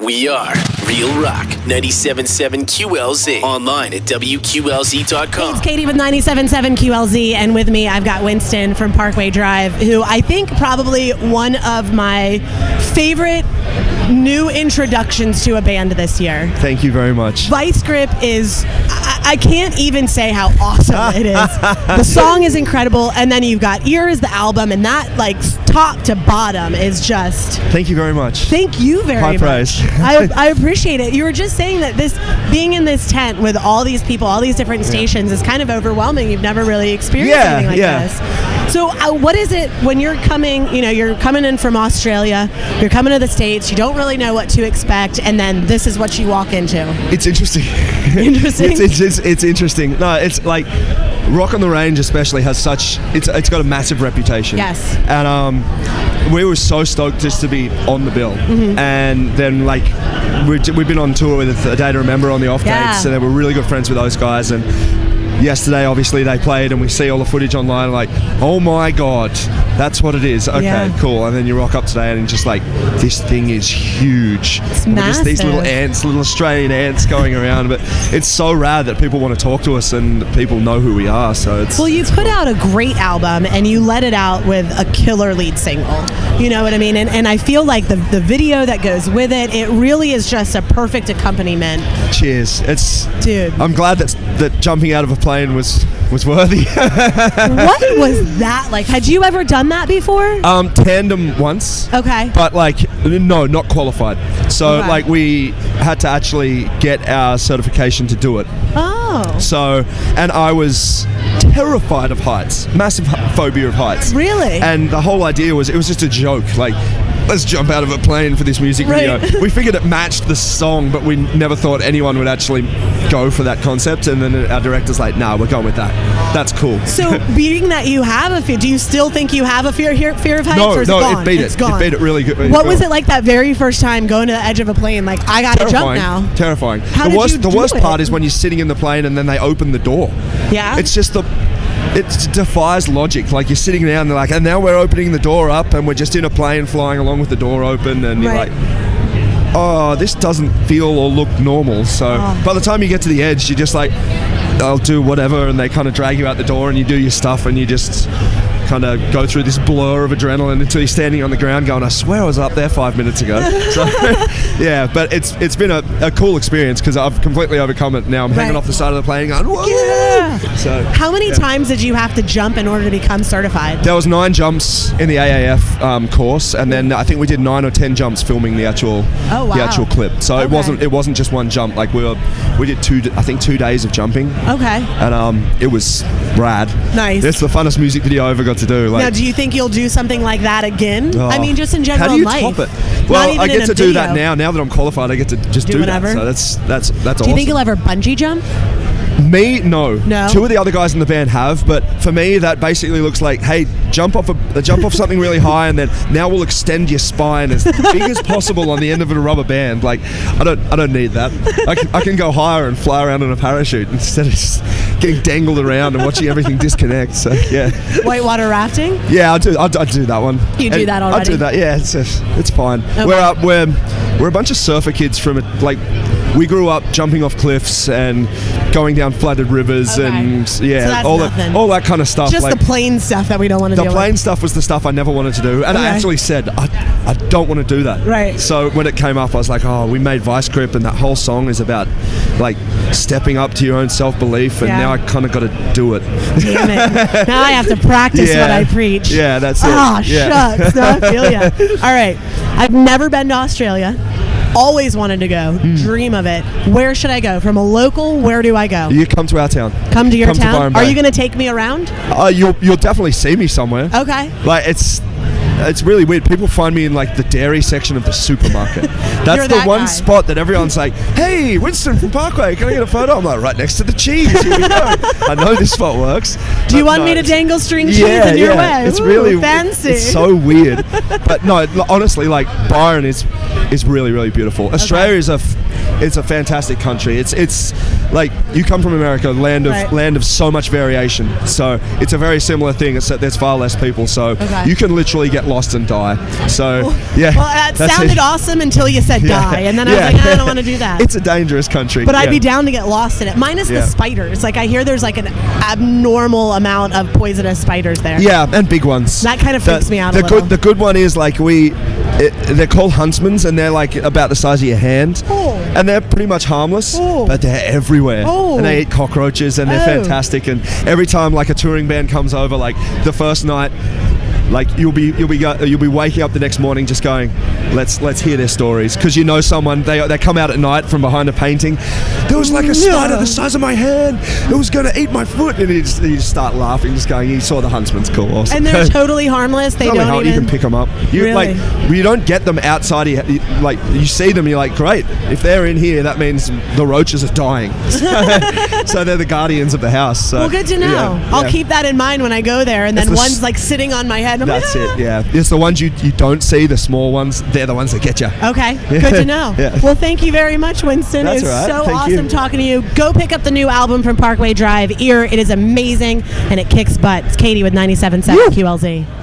We are Real Rock 97.7 QLZ. Online at WQLZ.com. Hey, it's Katie with 97.7 QLZ, and with me I've got Winston from Parkway Drive, who I think probably one of my favorite new introductions to a band this year. Thank you very much. Vice Grip is, I can't even say how awesome it is. The song is incredible, and then you've got Ears, the album, and that, like, top to bottom is just... Thank you very much. Thank you very much. High praise. I appreciate it. You were just saying that this, being in this tent with all these people, all these different stations is kind of overwhelming. You've never really experienced anything like this. So what is it when you're coming, you're coming in from Australia, you're coming to the States, you don't really know what to expect, and then this is what you walk into? It's interesting. Interesting? It's interesting. No, it's like Rock on the Range especially has it's got a massive reputation. Yes. And we were so stoked just to be on the bill. Mm-hmm. And then like we've been on tour with A Day to Remember on the off dates, and we're really good friends with those guys. And yesterday, obviously, they played, and we see all the footage online, like, oh my God, that's what it is. Okay, cool. And then you rock up today, and just like, this thing is huge. It's massive. Just these little ants, little Australian ants going around. But it's so rad that people want to talk to us, and people know who we are. So it's... Well, you put out a great album, and you let it out with a killer lead single. You know what I mean? And I feel like the video that goes with it, it really is just a perfect accompaniment. Cheers. Dude. I'm glad that jumping out of a plane was worthy. What was that like? Had you ever done that before? Tandem once. Okay. But no, not qualified. So like we had to actually get our certification to do it. Oh. So, and I was terrified of heights. Massive phobia of heights. Really? And the whole idea was, it was just a joke. Like, let's jump out of a plane for this music video. We figured it matched the song, but we never thought anyone would actually go for that concept. And then our director's like, nah, we're going with that. That's cool. So being that you have a fear, do you still think you have a fear of heights? No, or is it gone? It beat it's it. Gone. It beat it really good. What was it like that very first time going to the edge of a plane? Like, I got to jump now. Terrifying. The worst part is when you're sitting in the plane and then they open the door. Yeah. It's just it defies logic. Like, you're sitting there and they're like, and now we're opening the door up and we're just in a plane flying along with the door open, and you're like, oh, this doesn't feel or look normal. So by the time you get to the edge, you're just like, I'll do whatever, and they kind of drag you out the door and you do your stuff and you just kind of go through this blur of adrenaline until you're standing on the ground going, I swear I was up there 5 minutes ago. So yeah, but it's been a cool experience because I've completely overcome it. Now I'm hanging off the side of the plane going, whoa! Yeah. So how many times did you have to jump in order to become certified? There was 9 jumps in the AAF course, and then I think we did 9 or 10 jumps filming the actual clip. So it wasn't just one jump. Like we did 2 days of jumping. Okay. And it was rad. Nice. It's the funnest music video I ever got to do. Now, do you think you'll do something like that again? I mean, just in general how do you life. top it? Well, I get to do that now. Now that I'm qualified, I get to just do whatever. that. So that's awesome. Do you think you'll ever bungee jump? Me, no. 2 of the other guys in the band have, but for me, that basically looks like, hey, jump off something really high, and then now we'll extend your spine as big as possible on the end of a rubber band. Like, I don't need that. I can go higher and fly around in a parachute instead of just getting dangled around and watching everything disconnect. So yeah. Whitewater rafting? Yeah, I'd do that one. You do that already? I'd do that. Yeah, it's fine. Okay. We're a bunch of surfer kids from we grew up jumping off cliffs and going down flooded rivers, and so all that kind of stuff. Just the plane stuff that we don't want to do. The plane stuff was the stuff I never wanted to do, and I actually said I don't want to do that. Right. So when it came up, I was like, we made Vice Grip, and that whole song is about like stepping up to your own self-belief, and now I kind of got to do it. Damn it. Now I have to practice what I preach. Yeah, that's it. Shucks. No, I feel ya. All right. I've never been to Australia. Always wanted to go. Dream of it. Where should I go? From a local, where do I go? You come to our town. Come to your town? Are you going to take me around? You'll definitely see me somewhere. Okay. Like, it's really weird. People find me in like the dairy section of the supermarket. That's the one spot that everyone's like, hey, Winston from Parkway, can I get a photo? I'm like, right next to the cheese. Here we go. I know this spot works. Do you want me to dangle string cheese in your way? It's really fancy. It's so weird. But no, honestly, like Byron is really, really beautiful. Australia is it's a fantastic country. It's like you come from America, land of so much variation. So it's a very similar thing, except there's far less people. So you can literally get lost and die. So yeah. Well, that sounded awesome until you said die, and then I was like, I don't want to do that. It's a dangerous country. But I'd be down to get lost in it. Minus the spiders. Like I hear there's like an abnormal amount of poisonous spiders there. Yeah, and big ones. That kind of freaks me out a little. The good one is like they're called huntsmans, and they're like about the size of your hand, and they're pretty much harmless, but they're everywhere, and they eat cockroaches, and they're fantastic. And every time like a touring band comes over, like the first night, like you'll be waking up the next morning just going, let's hear their stories, because you know someone they come out at night from behind a painting. There was like a spider the size of my hand. It was going to eat my foot, and you just start laughing, just going, you saw the huntsman's cool, awesome. And they're totally harmless. They don't even. You can pick them up. You don't get them outside. Like you see them, you're like, great. If they're in here, that means the roaches are dying. So they're the guardians of the house. So, well, good to know. I'll keep that in mind when I go there. And then one's like sitting on my head. That's it. Yeah, it's the ones you don't see. The small ones, they're the ones that get you. Okay, good to know. Well, thank you very much, Winston. That's It's all right. so Thank awesome you. talking to you. Go pick up the new album from Parkway Drive. It is amazing and it kicks butt. It's Katie with 97.7 QLZ.